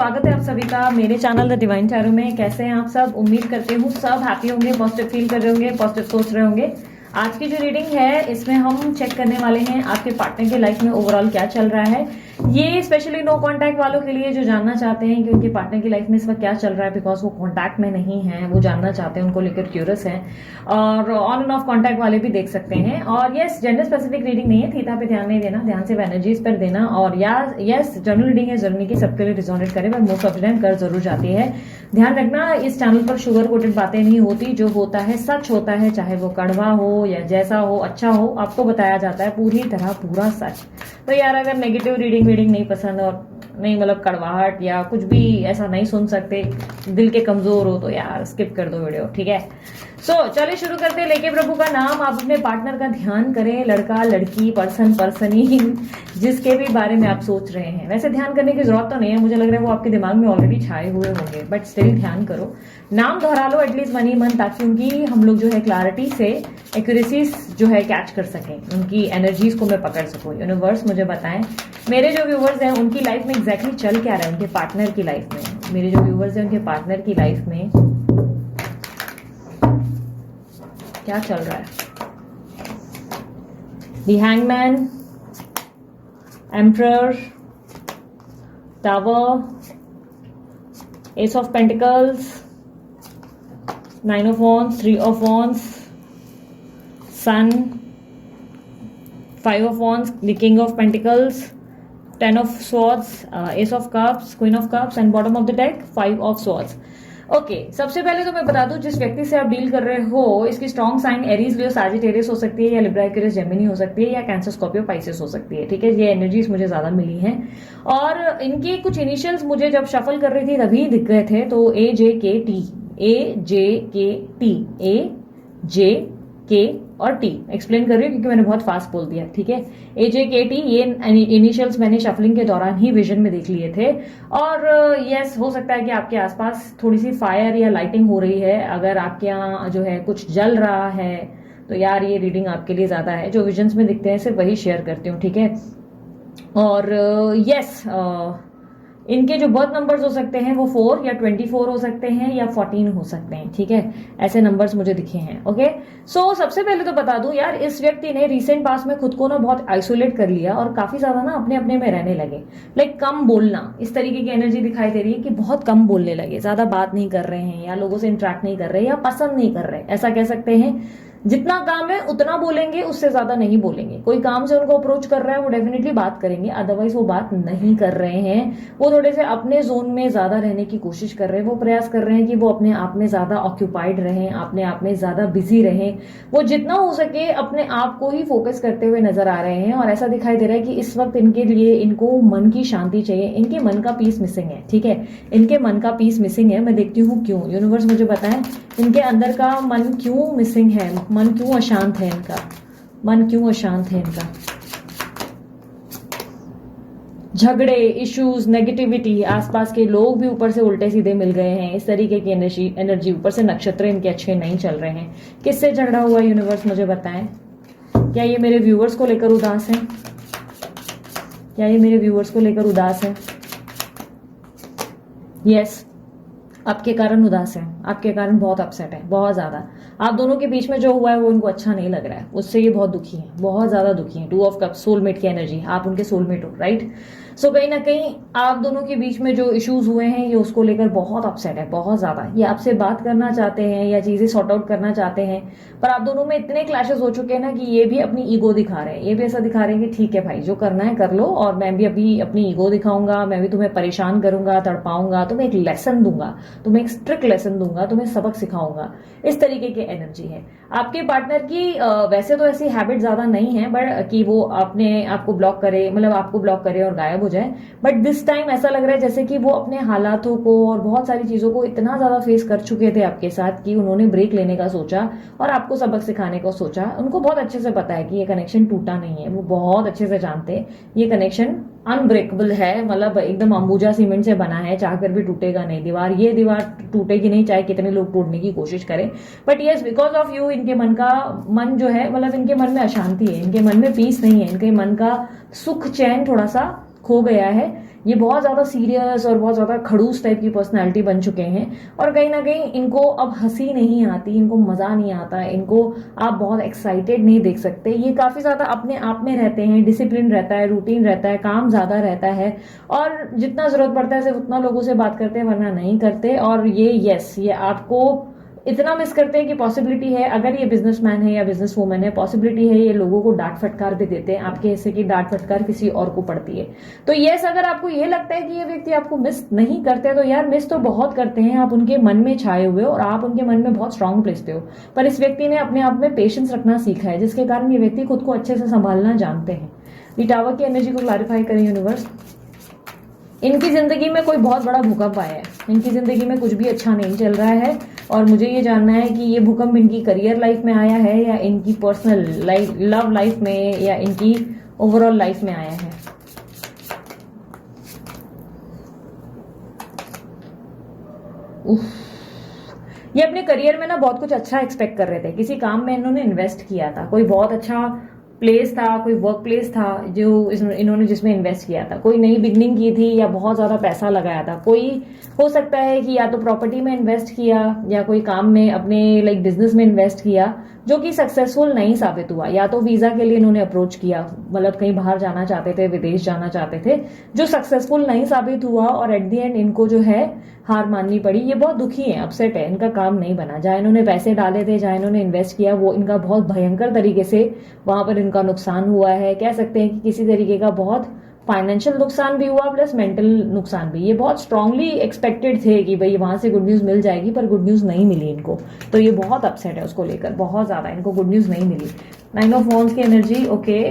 स्वागत है आप सभी का मेरे चैनल द डिवाइन टैरो में। कैसे हैं आप सब? उम्मीद करते हूँ सब हैप्पी होंगे, पॉजिटिव फील कर रहे होंगे, पॉजिटिव सोच रहे होंगे। आज की जो रीडिंग है इसमें हम चेक करने वाले हैं आपके पार्टनर की लाइफ में ओवरऑल क्या चल रहा है। ये स्पेशली नो कांटेक्ट वालों के लिए जो जानना चाहते हैं कि उनके पार्टनर की लाइफ में इस वक्त क्या चल रहा है, बिकॉज वो कांटेक्ट में नहीं है, वो जानना चाहते हैं, उनको लेकर क्यूरियस है। और ऑन एंड ऑफ कांटेक्ट वाले भी देख सकते हैं। और यस, जेंडर स्पेसिफिक रीडिंग नहीं है, थीटा पे ध्यान नहीं देना, ध्यान सिर्फ एनर्जीज पर देना। और यस, जनरल रीडिंग है, जर्नी की सबके लिए रिजोनेट करे, पर मोस्ट ऑफ द टाइम कर जरूर जाती है। ध्यान रखना, इस चैनल पर शुगर कोटेड बातें नहीं होती, जो होता है सच होता है, चाहे वो कड़वा हो या जैसा हो, अच्छा हो, आपको बताया जाता है पूरी तरह पूरा सच। तो यार अगर नेगेटिव रीडिंग नहीं पसंद और नहीं मतलब कड़वाहट या कुछ भी ऐसा नहीं सुन सकते, दिल के कमजोर हो, तो यार स्किप कर दो वीडियो, ठीक है। सो चलिए शुरू करते हैं। लेके प्रभु का नाम, आप अपने पार्टनर का ध्यान करें, लड़का लड़की पर्सनी जिसके भी बारे में आप सोच रहे हैं। वैसे ध्यान करने की जरूरत तो नहीं है, मुझे लग रहा है वो आपके दिमाग में ऑलरेडी छाए हुए होंगे, बट स्टिल ध्यान करो, नाम दोहरा लो एटलीस्ट मन ही मन, ताकि उनकी हम लोग जो है क्लैरिटी से एक्यूरेसी जो है कैच कर सकें, उनकी एनर्जीज को मैं पकड़ सकूं। यूनिवर्स मुझे बताएं, मेरे जो व्यूवर्स हैं उनकी लाइफ में एग्जैक्टली चल क्या रहा है, उनके पार्टनर की लाइफ में। मेरे जो व्यूवर्स हैं उनके पार्टनर की लाइफ में क्या चल रहा है। The hangman, emperor, tower, S of pentacles, 9 of wands, 3 of wands, sun, 5 of wands, the king of pentacles, 10 of swords, ace of cups, queen of cups and bottom of the deck 5 of swords। Okay, सबसे पहले तो मैं बता दूं, जिस व्यक्ति से आप डील कर रहे हो इसकी स्ट्रॉन्ग साइन एरीज, लियो, सैजिटेरियस हो सकती है, या लिब्रा, एक्वेरियस, जेमिनी हो सकती है, या कैंसर, स्कॉर्पियो, पाइसेस हो सकती है, ठीक है। ये एनर्जीज मुझे ज्यादा मिली हैं और इनके कुछ इनिशियल्स मुझे जब शफल कर रही थी तभी दिख गए थे। तो AJKT, AJKT, AJK और T एक्सप्लेन कर रही हूँ क्योंकि मैंने बहुत फास्ट बोल दिया, ठीक है। AJKT ये इनिशियल्स मैंने शफलिंग के दौरान ही विजन में देख लिए थे। और यस, हो सकता है कि आपके आसपास थोड़ी सी फायर या लाइटिंग हो रही है। अगर आपके यहाँ जो है कुछ जल रहा है तो यार ये रीडिंग आपके लिए ज्यादा है। जो विजन्स में दिखते हैं सिर्फ वही शेयर करती हूँ, ठीक है। और यस, इनके जो बर्थ नंबर्स हो सकते हैं वो 4 या 24 हो सकते हैं या 14 हो सकते हैं, ठीक है। ऐसे नंबर्स मुझे दिखे हैं, ओके। सो सबसे पहले तो बता दूं यार, इस व्यक्ति ने रिसेंट पास में खुद को ना बहुत आइसोलेट कर लिया और काफी ज्यादा ना अपने अपने में रहने लगे। लाइक कम बोलना, इस तरीके की एनर्जी दिखाई दे रही है कि बहुत कम बोलने लगे, ज्यादा बात नहीं कर रहे हैं, या लोगों से इंटरेक्ट नहीं कर रहे, या पसंद नहीं कर रहे, ऐसा कह सकते हैं। जितना काम है उतना बोलेंगे, उससे ज्यादा नहीं बोलेंगे। कोई काम से उनको अप्रोच कर रहा है वो डेफिनेटली बात करेंगे, अदरवाइज वो बात नहीं कर रहे हैं। वो थोड़े से अपने जोन में ज्यादा रहने की कोशिश कर रहे हैं। वो प्रयास कर रहे हैं कि वो अपने आप में ज्यादा ऑक्यूपाइड रहें, अपने आप में ज्यादा बिजी रहें। वो जितना हो सके अपने आप को ही फोकस करते हुए नजर आ रहे हैं। और ऐसा दिखाई दे रहा है कि इस वक्त इनके लिए, इनको मन की शांति चाहिए, इनके मन का पीस मिसिंग है, ठीक है। इनके मन का पीस मिसिंग है। मैं देखती हूँ क्यों। यूनिवर्स मुझे बताएं इनके अंदर का मन क्यों मिसिंग है, मन क्यों अशांत है इनका, मन क्यों अशांत है इनका। झगड़े, इश्यूज, नेगेटिविटी, आसपास के लोग भी ऊपर से उल्टे सीधे मिल गए हैं, इस तरीके की एनर्जी, ऊपर से नक्षत्र इनके अच्छे नहीं चल रहे हैं। किससे झगड़ा हुआ यूनिवर्स मुझे बताएं। क्या ये मेरे व्यूवर्स को लेकर उदास है? क्या ये मेरे व्यूवर्स को लेकर उदास है? यस, आपके कारण उदास है, आपके कारण बहुत अपसेट है, बहुत ज्यादा। आप दोनों के बीच में जो हुआ है वो इनको अच्छा नहीं लग रहा है, उससे ये बहुत दुखी है, बहुत ज्यादा दुखी है। 2 ऑफ कप्स, सोलमेट की एनर्जी, आप उनके सोलमेट हो, राइट। सो कहीं ना कहीं आप दोनों के बीच में जो इश्यूज हुए हैं ये उसको लेकर बहुत अपसेट है, बहुत ज्यादा। ये आपसे बात करना चाहते हैं या चीजें सॉर्ट आउट करना चाहते हैं, पर आप दोनों में इतने क्लैशेस हो चुके हैं ना कि ये भी अपनी ईगो दिखा रहे हैं। ये भी ऐसा दिखा रहे हैं कि ठीक है भाई, जो करना है कर लो, और मैं भी अभी अपनी ईगो दिखाऊंगा, मैं भी तुम्हें परेशान करूंगा, तड़पाऊंगा, तुम्हें एक लेसन दूंगा, तुम्हें एक स्ट्रिक्ट लेसन दूंगा, तुम्हें सबक सिखाऊंगा। इस तरीके की एनर्जी है आपके पार्टनर की। वैसे तो ऐसी हैबिट ज्यादा नहीं है बट कि वो अपने आपको ब्लॉक करे, मतलब आपको ब्लॉक करे और गायब हो जाए। बट दिस टाइम ऐसा लग रहा है जैसे कि वो अपने हालातों को और बहुत सारी चीजों को इतना ज्यादा फेस कर चुके थे आपके साथ कि उन्होंने ब्रेक लेने का सोचा और आपको सबक सिखाने को सोचा। उनको बहुत अच्छे से पता है कि ये कनेक्शन टूटा नहीं है, वो बहुत अच्छे से जानते हैं ये कनेक्शन अनब्रेकेबल है, मतलब एकदम अंबुजा सीमेंट से बना है, चाहकर भी टूटेगा नहीं। दीवार, ये दीवार टूटेगी नहीं चाहे कितने लोग तोड़ने की कोशिश करें। But yes, because of you इनके मन जो है, मतलब इनके मन में अशांति है, इनके मन में पीस नहीं है, इनके मन का सुख चैन थोड़ा सा खो गया है। ये बहुत ज्यादा सीरियस और बहुत ज्यादा खड़ूस टाइप की पर्सनालिटी बन चुके हैं और कहीं ना कहीं इनको अब हंसी नहीं आती, इनको मजा नहीं आता, इनको आप बहुत एक्साइटेड नहीं देख सकते। ये काफी ज्यादा अपने आप में रहते हैं, डिसिप्लिन रहता है, रूटीन रहता है, काम ज्यादा रहता है और जितना जरूरत पड़ता है सिर्फ उतना लोगों से बात करते हैं वरना नहीं करते। और ये आपको इतना मिस करते हैं कि पॉसिबिलिटी है, अगर ये बिजनेसमैन है या बिजनेस वूमन है, पॉसिबिलिटी है ये लोगों को डांट फटकार भी देते हैं, आपके हिस्से की डांट फटकार किसी और को पड़ती है। तो यस, अगर आपको ये लगता है कि ये व्यक्ति आपको मिस नहीं करते तो यार मिस तो बहुत करते हैं, आप उनके मन में छाए हुए हो और आप उनके मन में बहुत स्ट्रांग प्लेस पे हो। पर इस व्यक्ति ने अपने आप में पेशेंस रखना सीखा है, जिसके कारण ये व्यक्ति खुद को अच्छे से संभालना जानते हैं। ये टावर की एनर्जी को क्लैरिफाई करें यूनिवर्स। इनकी जिंदगी में कोई बहुत बड़ा भूकंप आया है, इनकी जिंदगी में कुछ भी अच्छा नहीं चल रहा है और मुझे ये जानना है कि ये भूकंप इनकी करियर लाइफ में आया है या इनकी पर्सनल लाइफ, लव लाइफ में या इनकी ओवरऑल लाइफ में आया है। ये अपने करियर में ना बहुत कुछ अच्छा एक्सपेक्ट कर रहे थे, किसी काम में इन्होंने इन्वेस्ट किया था, कोई बहुत अच्छा प्लेस था, कोई वर्क प्लेस था जो इन्होंने जिसमें इन्वेस्ट किया था, कोई नई बिगनिंग की थी या बहुत ज्यादा पैसा लगाया था। कोई हो सकता है कि या तो प्रॉपर्टी में इन्वेस्ट किया या कोई काम में अपने लाइक बिजनेस में इन्वेस्ट किया जो कि सक्सेसफुल नहीं साबित हुआ, या तो वीजा के लिए इन्होंने अप्रोच किया, मतलब कहीं बाहर जाना चाहते थे, विदेश जाना चाहते थे, जो सक्सेसफुल नहीं साबित हुआ और एट द एंड इनको जो है हार माननी पड़ी। ये बहुत दुखी है, अपसेट है, इनका काम नहीं बना, जहां इन्होंने पैसे डाले थे, जहां इन्होंने इन्वेस्ट किया वो इनका बहुत भयंकर तरीके से वहां पर इनका नुकसान हुआ है। कह सकते हैं कि किसी तरीके का बहुत फाइनेंशियल नुकसान भी हुआ प्लस मेंटल नुकसान भी। ये बहुत स्ट्रांगली एक्सपेक्टेड थे कि भाई वहां से गुड न्यूज मिल जाएगी, पर गुड न्यूज नहीं मिली इनको, तो ये बहुत अपसेट है उसको लेकर, बहुत ज्यादा इनको गुड न्यूज नहीं मिली। 9 ऑफ वॉन्ड्स की एनर्जी, ओके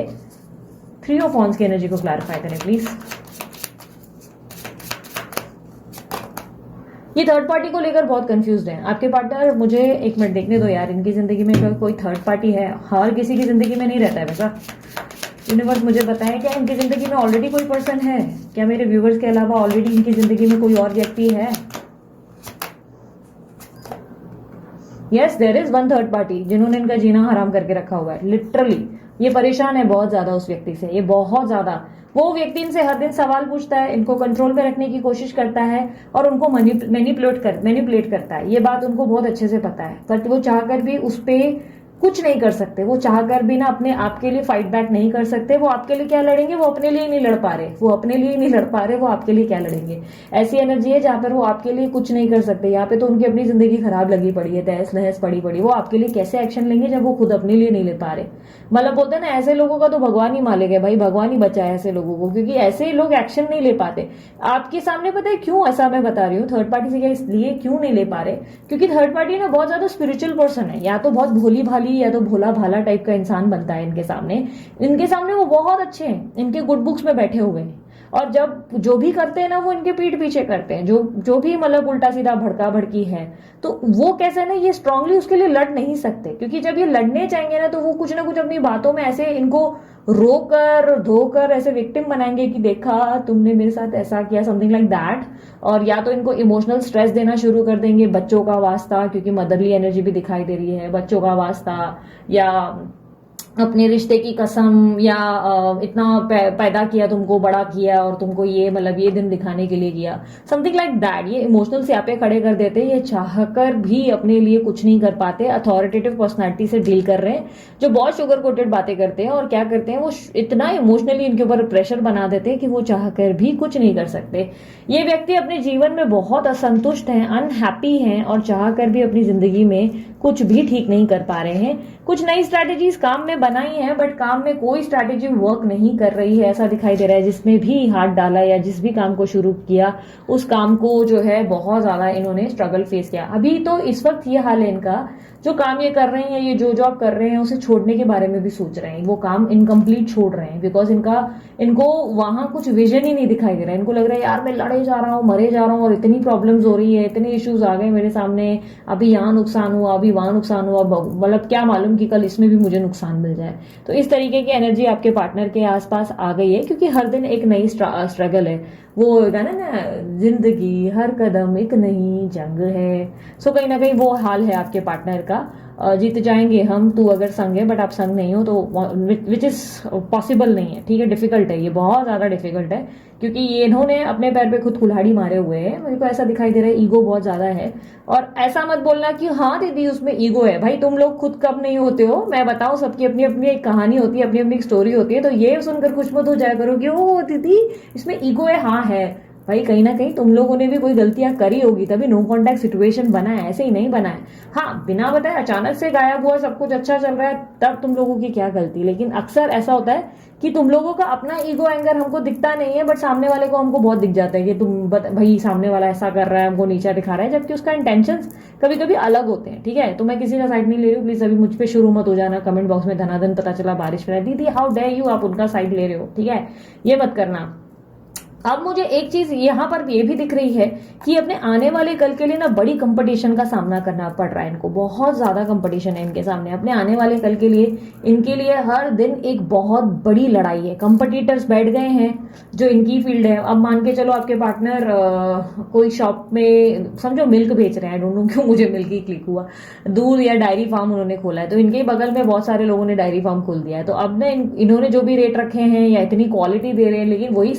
3 ऑफ वॉन्ड्स की एनर्जी को क्लैरिफाई करें प्लीज। ये थर्ड पार्टी को लेकर बहुत कंफ्यूज्ड है आपके पार्टनर। मुझे एक मिनट देखने दो यार, इनकी जिंदगी में कोई थर्ड पार्टी है? हर किसी की जिंदगी में नहीं रहता है वैसा। यूनिवर्स मुझे बताएं क्या इनकी जिंदगी में ऑलरेडी कोई पर्सन है? क्या मेरे व्यूवर्स के अलावा ऑलरेडी इनकी जिंदगी में कोई और व्यक्ति है? Yes, there is one third party जिन्होंने इनका जीना हराम करके रखा हुआ है। लिटरली ये परेशान है बहुत ज्यादा उस व्यक्ति से, ये बहुत ज्यादा। वो व्यक्ति इनसे हर दिन सवाल पूछता है, इनको कंट्रोल में रखने की कोशिश करता है और उनको मैनिपुलेट करता है। ये बात उनको बहुत अच्छे से पता है, पर वो चाहकर भी उस पर कुछ नहीं कर सकते। वो चाहकर भी ना अपने आप के लिए फाइट बैक नहीं कर सकते। वो आपके लिए क्या लड़ेंगे? वो अपने लिए नहीं लड़ पा रहे, वो अपने लिए नहीं लड़ पा रहे, वो आपके लिए क्या लड़ेंगे? ऐसी एनर्जी है जहां पर वो आपके लिए कुछ नहीं कर सकते। यहाँ पे तो उनकी अपनी जिंदगी खराब लगी पड़ी है, तहस नहस पड़ी पड़ी। वो आपके लिए कैसे एक्शन लेंगे जब वो खुद अपने लिए नहीं ले पा रहे? मतलब बोलते हैं ना, ऐसे लोगों का तो भगवान ही मालेगा भाई, भगवान ही बचाए ऐसे लोगों को, क्योंकि ऐसे लोग एक्शन नहीं ले पाते आपके सामने। पता है क्यों ऐसा मैं बता रही हूँ? थर्ड पार्टी से क्या इसलिए क्यों नहीं ले पा रहे? क्योंकि थर्ड पार्टी ना बहुत ज्यादा स्पिरिचुअल पर्सन है, या तो बहुत भोली भाली या तो भोला भाला टाइप का इंसान बनता है इनके सामने वो बहुत अच्छे हैं, इनके गुड बुक्स में बैठे हुए हैं और जब जो भी करते हैं ना वो इनके पीठ पीछे करते हैं, जो भी मतलब उल्टा सीधा भड़का भड़की है, तो वो कैसे ना ये स्ट्रांगली उसके लिए लड़ नहीं सकते, क्योंकि जब ये लड़ने चाहेंगे ना तो वो कुछ ना कुछ अपनी बातों में ऐसे इनको रोकर धोकर ऐसे विक्टिम बनाएंगे कि देखा तुमने मेरे साथ ऐसा किया, समथिंग लाइक दैट। और या तो इनको इमोशनल स्ट्रेस देना शुरू कर देंगे, बच्चों का वास्ता, क्योंकि मदरली एनर्जी भी दिखाई दे रही है, बच्चों का वास्ता या अपने रिश्ते की कसम, या इतना पैदा किया तुमको, बड़ा किया और तुमको ये मतलब ये दिन दिखाने के लिए किया, समथिंग लाइक दैट। ये इमोशनल स्यापे खड़े कर देते हैं, ये चाहकर भी अपने लिए कुछ नहीं कर पाते। अथॉरिटेटिव पर्सनालिटी से डील कर रहे हैं जो बहुत शुगर कोटेड बातें करते हैं और क्या करते हैं वो इतना इमोशनली इनके ऊपर प्रेशर बना देते हैं कि वो चाहकर भी कुछ नहीं कर सकते। ये व्यक्ति अपने जीवन में बहुत असंतुष्ट हैं, अनहैप्पी हैं और चाहकर भी अपनी जिंदगी में कुछ भी ठीक नहीं कर पा रहे हैं। कुछ नई स्ट्रैटेजीज काम में बनाई है बट काम में कोई स्ट्रैटेजी वर्क नहीं कर रही है, ऐसा दिखाई दे रहा है। जिसमें भी हाथ डाला या जिस भी काम को शुरू किया उस काम को जो है बहुत ज्यादा इन्होंने स्ट्रगल फेस किया। अभी तो इस वक्त ये हाल है इनका, जो काम ये कर रहे हैं, ये जो जॉब कर रहे हैं उसे छोड़ने के बारे में भी सोच रहे हैं, वो काम इनकम्प्लीट छोड़ रहे हैं, बिकॉज इनको वहां कुछ विजन ही नहीं दिखाई दे रहा है। इनको लग रहा है यार मैं लड़े जा रहा हूँ, मरे जा रहा हूँ और इतनी प्रॉब्लम्स हो रही है, इतने इश्यूज आ गए मेरे सामने, अभी यहाँ नुकसान हुआ, अभी वहां नुकसान हुआ, मतलब क्या मालूम कि कल इसमें भी मुझे नुकसान मिल जाए। तो इस तरीके की एनर्जी आपके पार्टनर के आसपास आ गई है, क्योंकि हर दिन एक नई स्ट्रगल है। वो गाना ना, जिंदगी हर कदम एक नई जंग है। सो कहीं ना कहीं वो हाल है आपके पार्टनर का। जीत जाएंगे हम, तू अगर संग है बट आप संग नहीं हो, तो विच इज पॉसिबल नहीं है, ठीक है, डिफिकल्ट है, ये बहुत ज्यादा डिफिकल्ट है, क्योंकि ये इन्होंने अपने पैर पे खुद कुल्हाड़ी मारे हुए हैं। मेरे को ऐसा दिखाई दे रहा है ईगो बहुत ज्यादा है। और ऐसा मत बोलना कि हाँ दीदी उसमें ईगो है, भाई तुम लोग खुद कब नहीं होते हो, मैं बताऊं, सबकी अपनी अपनी एक कहानी होती है, अपनी अपनी एक स्टोरी होती है, तो ये सुनकर खुश मत हो जाया करो कि ओ दीदी इसमें ईगो है। हाँ है भाई, कहीं ना कहीं तुम लोगों ने भी कोई गलतियां करी होगी, तभी नो कॉन्टैक्ट सिचुएशन बना है, ऐसे ही नहीं बना है। हाँ, बिना बताए अचानक से गायब हुआ, सब कुछ अच्छा चल रहा है, तब तुम लोगों की क्या गलती। लेकिन अक्सर ऐसा होता है कि तुम लोगों का अपना ईगो एंगर हमको दिखता नहीं है, बट सामने वाले को हमको बहुत दिख जाता है कि भाई सामने वाला ऐसा कर रहा है, हमको नीचा दिखा रहा है, जबकि उसका इंटेंशंस कभी कभी अलग होते हैं। ठीक है, तो मैं किसी का साइड नहीं ले रही हूँ, प्लीज अभी मुझ पे शुरू मत हो जाना कमेंट बॉक्स में धनाधन पता चला बारिश में, दीदी हाउ डेयर यू, आप उनका साइड ले रहे हो, ठीक है, ये मत करना। अब मुझे एक चीज यहां पर ये भी दिख रही है कि अपने आने वाले कल के लिए ना बड़ी कंपटीशन का सामना करना पड़ रहा है इनको, बहुत ज्यादा कंपटीशन है इनके सामने अपने आने वाले कल के लिए। इनके लिए हर दिन एक बहुत बड़ी लड़ाई है, कंपटीटर्स बैठ गए हैं जो इनकी फील्ड है। अब मान के चलो आपके पार्टनर कोई शॉप में समझो मिल्क बेच रहे हैं, आई डोंट नो क्यों मुझे मिल्क ही क्लिक हुआ, दूध या डायरी फार्म उन्होंने खोला है, तो इनके बगल में बहुत सारे लोगों ने डायरी फार्म खोल दिया है। तो अब ना इन्होंने जो भी रेट रखे हैं या इतनी क्वालिटी दे रहे हैं, लेकिन वही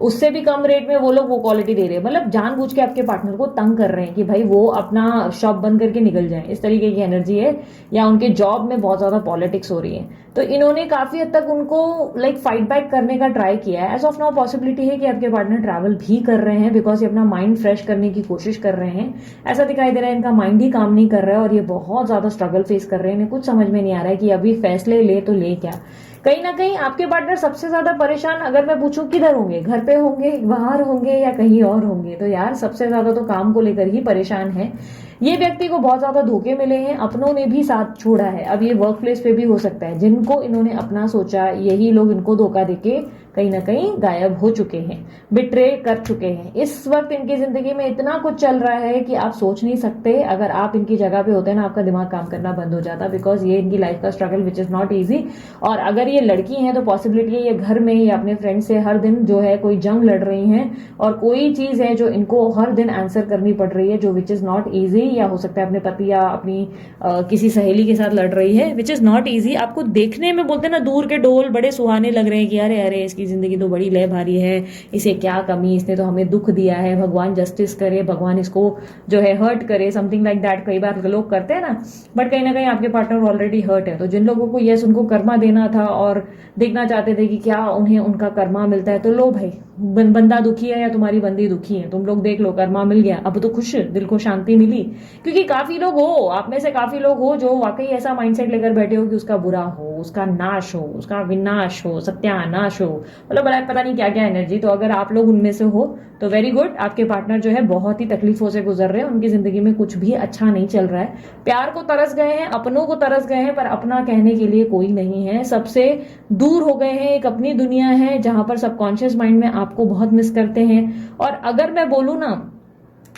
उससे भी कम रेट में वो लोग वो क्वालिटी दे रहे हैं, मतलब जानबूझ के आपके पार्टनर को तंग कर रहे हैं कि भाई वो अपना शॉप बंद करके निकल जाए, इस तरीके की एनर्जी है। या उनके जॉब में बहुत ज्यादा पॉलिटिक्स हो रही है, तो इन्होंने काफी हद तक उनको फाइट बैक करने का ट्राई किया है। एज ऑफ नाउ पॉसिबिलिटी है कि आपके पार्टनर ट्रैवल भी कर रहे हैं, बिकॉज ये अपना माइंड फ्रेश करने की कोशिश कर रहे हैं। ऐसा दिखाई दे रहा है इनका माइंड ही काम नहीं कर रहा है और ये बहुत ज्यादा स्ट्रगल फेस कर रहे हैं। इन्हें कुछ समझ में नहीं आ रहा है कि अभी फैसले ले तो ले क्या। कहीं ना कहीं आपके पार्टनर सबसे ज्यादा परेशान, अगर मैं पूछूं किधर होंगे, घर पे होंगे, बाहर होंगे या कहीं और होंगे, तो यार सबसे ज्यादा तो काम को लेकर ही परेशान है। ये व्यक्ति को बहुत ज्यादा धोखे मिले हैं, अपनों ने भी साथ छोड़ा है। अब ये वर्क प्लेस पे भी हो सकता है, जिनको इन्होंने अपना सोचा यही लोग इनको धोखा देके कहीं ना कहीं गायब हो चुके हैं, बिट्रे कर चुके हैं। इस वक्त इनकी जिंदगी में इतना कुछ चल रहा है कि आप सोच नहीं सकते। अगर आप इनकी जगह पे होते ना, आपका दिमाग काम करना बंद हो जाता, बिकॉज ये इनकी लाइफ का struggle which is not easy. और अगर ये लड़की हैं तो पॉसिबिलिटी है ये घर में या अपने फ्रेंड से हर दिन जो है कोई जंग लड़ रही हैं, और कोई चीज है जो इनको हर दिन आंसर करनी पड़ रही है, जो विच इज नॉट ईजी। या हो सकता है अपने पति या अपनी किसी सहेली के साथ लड़ रही है, विच इज नॉट ईजी। आपको देखने में बोलते ना दूर के ढोल बड़े सुहाने लग रहे हैं कि अरे अरे इसकी जिंदगी तो बड़ी लय भारी है, इसे क्या कमी, इसने तो हमें दुख दिया है, भगवान जस्टिस करे, भगवान इसको जो है हर्ट करे, समथिंग लाइक दैट कई बार लोग करते हैं ना। बट कहीं ना कहीं आपके पार्टनर ऑलरेडी हर्ट है। तो जिन लोगों को यस उनको कर्मा देना था और देखना चाहते थे कि क्या उन्हें उनका कर्मा मिलता है, तो लो भाई, बंदा दुखी है या तुम्हारी बंदी दुखी है, तुम लोग देख लो, कर्मा मिल गया, अब तो खुश, दिल को शांति मिली। क्योंकि काफी लोग हो, आप में से काफी लोग हो जो वाकई ऐसा माइंडसेट लेकर बैठे हो कि उसका बुरा हो, उसका नाश हो, उसका विनाश हो, सत्यानाश हो, मतलब पता नहीं क्या क्या एनर्जी। तो अगर आप लोग उनमें से हो तो वेरी गुड, आपके पार्टनर जो है बहुत ही तकलीफों से गुजर रहे हैं, उनकी जिंदगी में कुछ भी अच्छा नहीं चल रहा है। प्यार को तरस गए हैं, अपनों को तरस गए हैं, पर अपना कहने के लिए कोई नहीं है, सबसे दूर हो गए हैं। एक अपनी दुनिया है जहां पर सबकॉन्शियस माइंड में आपको बहुत मिस करते हैं। और अगर मैं बोलूं ना,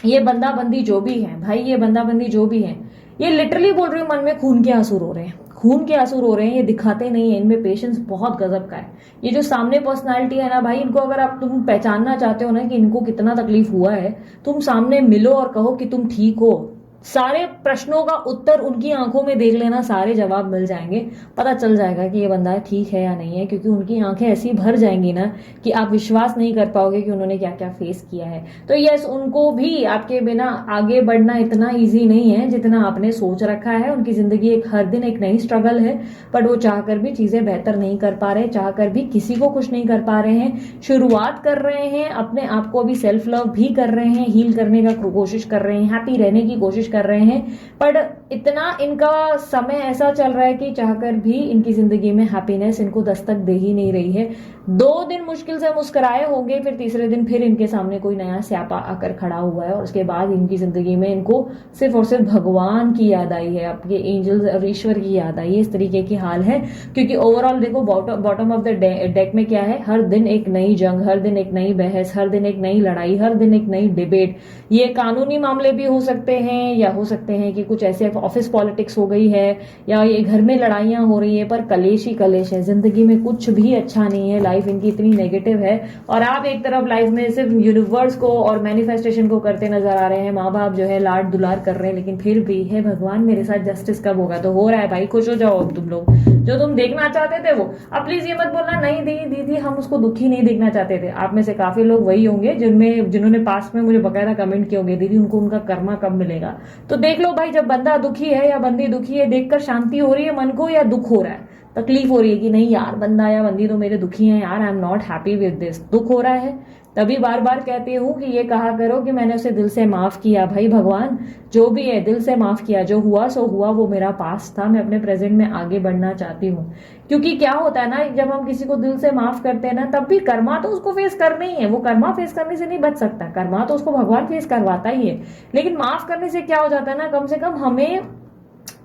ये बंदा बंदी जो भी है भाई, ये बंदा बंदी जो भी है, ये लिटरली बोल रही हूँ, मन में खून के आंसू रो रहे हैं, खून के आंसू रो रहे हैं। ये दिखाते नहीं है, इनमें पेशेंस बहुत गजब का है। ये जो सामने पर्सनालिटी है ना भाई, इनको अगर आप तुम पहचानना चाहते हो ना कि इनको कितना तकलीफ हुआ है, तुम सामने मिलो और कहो कि तुम ठीक हो, सारे प्रश्नों का उत्तर उनकी आंखों में देख लेना, सारे जवाब मिल जाएंगे, पता चल जाएगा कि ये बंदा ठीक है या नहीं है। क्योंकि उनकी आंखें ऐसी भर जाएंगी ना कि आप विश्वास नहीं कर पाओगे कि उन्होंने क्या क्या फेस किया है। तो यस, उनको भी आपके बिना आगे बढ़ना इतना ईजी नहीं है जितना आपने सोच रखा है। उनकी जिंदगी एक हर दिन एक नई स्ट्रगल है, बट वो चाहकर भी चीजें बेहतर नहीं कर पा रहे, चाहकर भी किसी को खुश नहीं कर पा रहे हैं। शुरुआत कर रहे हैं, अपने आप को अभी सेल्फ लव भी कर रहे हैं, हील करने का कोशिश कर रहे हैं, हैप्पी रहने की कोशिश कर रहे हैं, पर इतना इनका समय ऐसा चल रहा है कि चाहकर भी इनकी जिंदगी में हैप्पीनेस इनको दस्तक दे ही नहीं रही है। 2 दिन मुश्किल से मुस्कुराए होंगे, फिर तीसरे दिन फिर इनके सामने कोई नया स्यापा आकर खड़ा हुआ है, और उसके बाद इनकी जिंदगी में इनको सिर्फ और सिर्फ भगवान की याद आई है, आपके एंजल्स और ईश्वर की याद आई है। इस तरीके की हाल है, क्योंकि ओवरऑल देखो बॉटम ऑफ द डेक में क्या है, हर दिन एक नई जंग, हर दिन एक नई बहस, हर दिन एक नई लड़ाई, हर दिन एक नई डिबेट। ये कानूनी मामले भी हो सकते हैं या हो सकते हैं कि कुछ ऐसे ऑफिस पॉलिटिक्स हो गई है, या ये घर में लड़ाइयां हो रही है, पर कलेश ही कलेश है, जिंदगी में कुछ भी अच्छा नहीं है, लाइफ इनकी इतनी नेगेटिव है। और आप एक तरफ लाइफ में सिर्फ यूनिवर्स को और मैनिफेस्टेशन को करते नजर आ रहे हैं, माँ बाप जो है लाड दुलार कर रहे हैं, लेकिन फिर भी है भगवान मेरे साथ जस्टिस कब होगा। तो हो रहा है भाई, खुश हो जाओ अब तुम लोग, जो तुम देखना चाहते थे वो। अब प्लीज ये मत बोलना नहीं दीदी हम उसको दुखी नहीं देखना चाहते थे। आप में से काफी लोग वही होंगे जिन्होंने पास्ट में मुझे बकायदा कमेंट किए होंगे, दीदी उनको उनका कर्मा कब मिलेगा। तो देख लो भाई, जब बंदा दुखी है या बंदी दुखी है, देखकर शांति हो रही है मन को या दुख हो रहा है, तकलीफ हो रही है कि नहीं यार बंदा या बंदी तो मेरे दुखी है यार, I am not happy with this, दुख हो रहा है, तभी बार बार कहती हूं कि ये कहा करो कि मैंने उसे दिल से माफ किया। भाई भगवान जो भी है दिल से माफ किया, जो हुआ सो हुआ, वो मेरा पास्ट था, मैं अपने प्रेजेंट में आगे बढ़ना चाहती हूँ। क्योंकि क्या होता है ना, जब हम किसी को दिल से माफ करते हैं ना, तब भी कर्मा तो उसको फेस करना ही है, वो कर्मा फेस करने से नहीं बच सकता, कर्मा तो उसको भगवान फेस करवाता ही है। लेकिन माफ करने से क्या हो जाता है ना, कम से कम हमें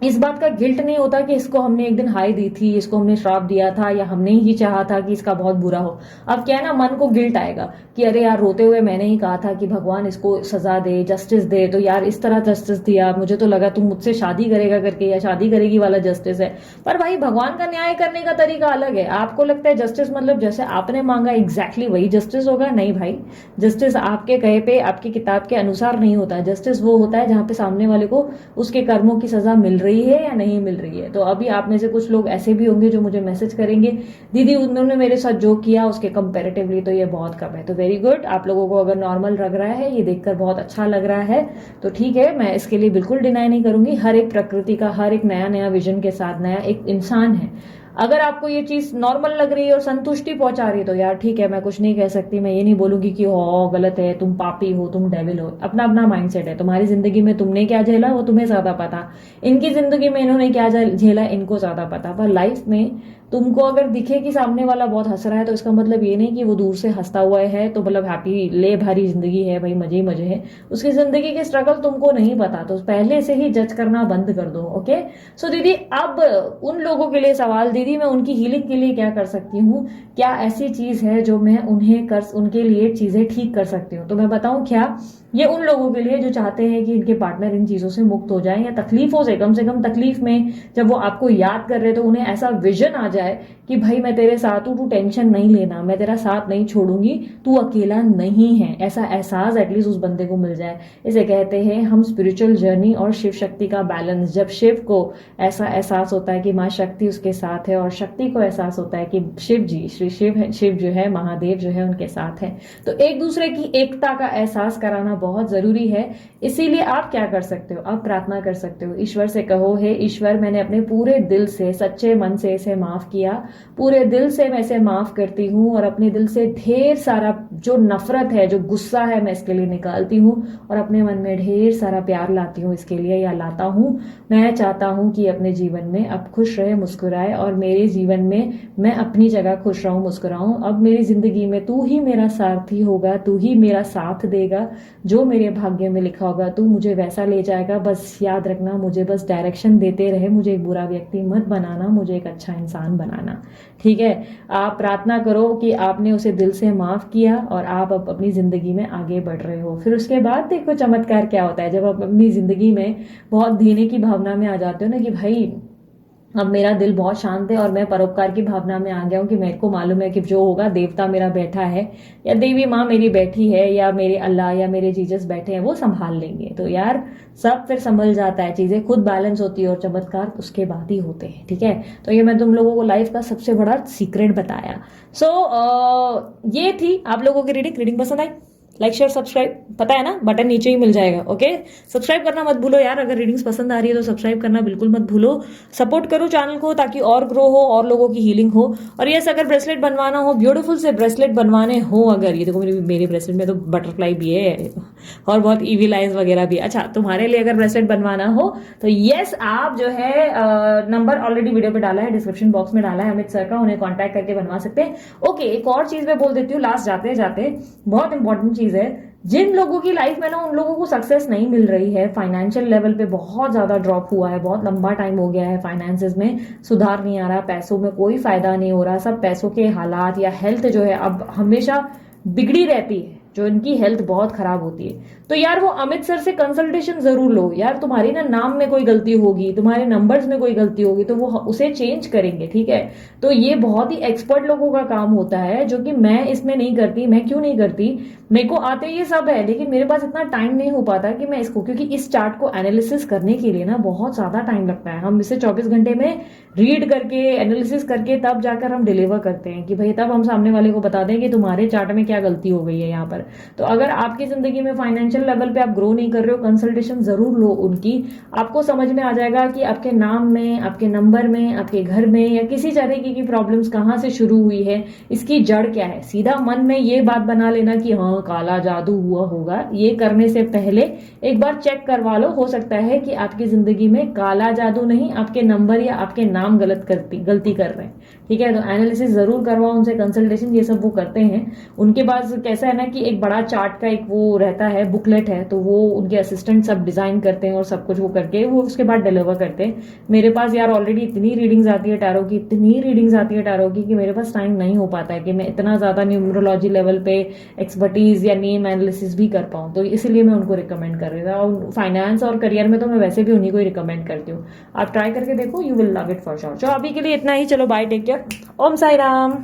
इस बात का गिल्ट नहीं होता कि इसको हमने एक दिन हाई दी थी, इसको हमने श्राप दिया था, या हमने ही चाहा था कि इसका बहुत बुरा हो। अब क्या है ना, मन को गिल्ट आएगा कि अरे यार रोते हुए मैंने ही कहा था कि भगवान इसको सजा दे, जस्टिस दे, तो यार इस तरह जस्टिस दिया, मुझे तो लगा तुम मुझसे शादी करेगा करके या शादी करेगी वाला जस्टिस है। पर भाई भगवान का न्याय करने का तरीका अलग है। आपको लगता है जस्टिस मतलब जैसे आपने मांगा एग्जैक्टली वही जस्टिस होगा, नहीं भाई। जस्टिस आपके कहे पे, आपकी किताब के अनुसार नहीं होता। जस्टिस वो होता है जहां पे सामने वाले को उसके कर्मों की सजा मिल रही है या नहीं मिल रही है। तो अभी आप में से कुछ लोग ऐसे भी होंगे जो मुझे मैसेज करेंगे, दीदी उन्होंने मेरे साथ जो किया उसके कंपैरेटिवली तो ये बहुत कम है। तो वेरी गुड, आप लोगों को अगर नॉर्मल लग रहा है, ये देखकर बहुत अच्छा लग रहा है, तो ठीक है, मैं इसके लिए बिल्कुल डिनाई नहीं करूंगी। हर एक प्रकृति का हर एक नया नया विजन के साथ नया एक इंसान है। अगर आपको ये चीज नॉर्मल लग रही है और संतुष्टि पहुंचा रही है तो यार ठीक है, मैं कुछ नहीं कह सकती। मैं ये नहीं बोलूंगी कि हो गलत है, तुम पापी हो, तुम डेविल हो। अपना अपना माइंडसेट है। तुम्हारी जिंदगी में तुमने क्या झेला वो तुम्हें ज्यादा पता, इनकी जिंदगी में इन्होंने क्या झेला इनको ज्यादा पता। पर लाइफ में तुमको अगर दिखे कि सामने वाला बहुत हंस रहा है, तो इसका मतलब ये नहीं कि वो दूर से हंसता हुआ है तो मतलब हैप्पी ले भारी जिंदगी है, भाई मजे ही मजे है। उसकी जिंदगी के स्ट्रगल तुमको नहीं पता, तो पहले से ही जज करना बंद कर दो। ओके सो दीदी, अब उन लोगों के लिए सवाल, दीदी मैं उनकी हीलिंग के लिए क्या कर सकती हूँ, क्या ऐसी चीज है जो मैं उनके लिए चीजें ठीक कर सकती हूँ। तो मैं बताऊं क्या, ये उन लोगों के लिए जो चाहते हैं कि इनके पार्टनर इन चीजों से मुक्त हो जाए, या तकलीफों से, कम तकलीफ में जब वो आपको याद कर रहे तो उन्हें ऐसा विजन आ जाए कि भाई मैं तेरे साथ हूं, तू टेंशन नहीं लेना, मैं तेरा साथ नहीं छोड़ूंगी, तू अकेला नहीं है, ऐसा एहसास एटलीस्ट उस बंदे को मिल जाए। इसे कहते हैं हम स्पिरिचुअल जर्नी और शिव शक्ति का बैलेंस। जब शिव को ऐसा एहसास होता है कि माँ शक्ति उसके साथ है, और शक्ति को एहसास होता है कि शिव जी, श्री शिव जो है, महादेव जो है उनके साथ है, तो एक दूसरे की एकता का एहसास कराना बहुत जरूरी है। इसीलिए आप क्या कर सकते हो, आप प्रार्थना कर सकते हो, ईश्वर से कहो, हे ईश्वर मैंने अपने पूरे दिल से सच्चे मन से इसे माफ किया, पूरे दिल से मैं इसे माफ करती हूँ, और अपने दिल से ढेर सारा जो नफरत है, जो गुस्सा है, मैं इसके लिए निकालती हूँ, और अपने मन में ढेर सारा प्यार लाती हूँ इसके लिए, या लाता हूँ। मैं चाहता हूँ कि अपने जीवन में अब खुश रहे, मुस्कुराए, और मेरे जीवन में मैं अपनी जगह खुश रहूं, मुस्कुराऊं। अब मेरी जिंदगी में तू ही मेरा सारथी होगा, तू ही मेरा साथ देगा, जो मेरे भाग्य में लिखा होगा तू मुझे वैसा ले जाएगा। बस याद रखना, मुझे बस डायरेक्शन देते रहे, मुझे एक बुरा व्यक्ति मत बनाना, मुझे एक अच्छा इंसान बनाना। ठीक है, आप प्रार्थना करो कि आपने उसे दिल से माफ किया और आप अब अपनी जिंदगी में आगे बढ़ रहे हो। फिर उसके बाद देखो चमत्कार क्या होता है, जब आप अपनी जिंदगी में बहुत देने की भावना में आ जाते हो ना कि भाई अब मेरा दिल बहुत शांत है और मैं परोपकार की भावना में आ गया हूं कि मेरे को मालूम है कि जो होगा देवता मेरा बैठा है, या देवी माँ मेरी बैठी है, या मेरे अल्लाह या मेरे जीसस बैठे हैं, वो संभाल लेंगे। तो यार सब फिर संभल जाता है, चीजें खुद बैलेंस होती है, और चमत्कार उसके बाद ही होते हैं। ठीक है, तो ये मैं तुम लोगों को लाइफ का सबसे बड़ा सीक्रेट बताया। ये थी आप लोगों की रीडिंग पसंद आई? लाइक शेयर सब्सक्राइब, पता है ना बटन नीचे ही मिल जाएगा। ओके, सब्सक्राइब करना मत भूलो यार, अगर रीडिंग्स पसंद आ रही है तो सब्सक्राइब करना बिल्कुल मत भूलो। सपोर्ट करो चैनल को ताकि और ग्रो हो, और लोगों की हीलिंग हो। और यस, अगर ब्रेसलेट बनवाना हो, ब्यूटीफुल से ब्रेसलेट बनवाने हो, अगर ये देखो मेरे ब्रेसलेट में तो बटरफ्लाई भी है और बहुत ईविल आइज वगैरह भी। अच्छा, तुम्हारे लिए अगर ब्रेसलेट बनवाना हो तो यस, आप जो है नंबर ऑलरेडी वीडियो पे डाला है, डिस्क्रिप्शन बॉक्स में डाला है अमित सर का, उन्हें कॉन्टैक्ट करके बनवा सकते हैं। ओके, एक और चीज मैं बोल देती हूँ लास्ट जाते जाते, बहुत इंपॉर्टेंट चीज है। जिन लोगों की लाइफ में ना उन लोगों को सक्सेस नहीं मिल रही है, फाइनेंशियल लेवल पे बहुत ज्यादा ड्रॉप हुआ है, बहुत लंबा टाइम हो गया है, फाइनेंसेस में सुधार नहीं आ रहा, पैसों में कोई फायदा नहीं हो रहा, सब पैसों के हालात या हेल्थ जो है अब हमेशा बिगड़ी रहती है, जो इनकी हेल्थ बहुत खराब होती है। तो यार वो अमित सर से कंसल्टेशन जरूर लो यार। तुम्हारी ना नाम में कोई गलती होगी, तुम्हारे नंबर्स में कोई गलती होगी तो वो उसे चेंज करेंगे, ठीक है। तो ये बहुत ही एक्सपर्ट लोगों का काम होता है, जो कि मैं इसमें नहीं करती। मैं क्यों नहीं करती, मेरे को आते ये सब है, लेकिन मेरे पास इतना टाइम नहीं हो पाता कि मैं इसको, क्योंकि इस चार्ट को एनालिसिस करने के लिए ना बहुत ज्यादा टाइम लगता है। हम इसे 24 घंटे में रीड करके एनालिसिस करके तब जाकर हम डिलीवर करते हैं कि भाई तब हम सामने वाले को बता दें कि तुम्हारे चार्ट में क्या गलती हो गई है यहाँ पर। तो अगर आपकी जिंदगी में फाइनेंशियल लेवल पे आप ग्रो नहीं कर रहे हो, कंसल्टेशन जरूर लो उनकी। आपको समझ में आ जाएगा कि आपके नाम में, आपके नंबर में, आपके घर में या किसी तरीके की प्रॉब्लम्स कहाँ से शुरू हुई है, इसकी जड़ क्या है। सीधा मन में ये बात बना लेना कि हाँ काला जादू हुआ होगा, ये करने से पहले एक बार चेक करवा लो। हो सकता है कि आपकी जिंदगी में काला जादू नहीं, आपके नंबर या आपके नाम गलती कर रहे हैं, ठीक है। तो एनालिसिस जरूर करवाओ उनसे, कंसल्टेशन ये सब वो करते हैं। उनके पास कैसा है ना कि एक बड़ा चार्ट का एक वो रहता है, बुकलेट है, तो वो उनके असिस्टेंट सब डिजाइन करते हैं और सब कुछ वो करके वो उसके बाद डिलीवर करते हैं। मेरे पास यार ऑलरेडी इतनी रीडिंग्स आती है टैरो की, इतनी रीडिंग्स आती है टैरो की कि मेरे पास टाइम नहीं हो पाता है कि मैं इतना ज्यादा न्यूमरोलॉजी लेवल पे एक्सपर्टीज या नेम एनालिसिस भी कर पाऊँ। तो इसलिए मैं उनको रिकमेंड कर रही था। और फाइनेंस और करियर में तो मैं वैसे भी उन्हीं को ही रिकमेंड करती हूँ। आप ट्राई करके देखो, you will love it for sure. चलो अभी के लिए इतना ही, चलो बाय, टेक केयर, ओम साई राम।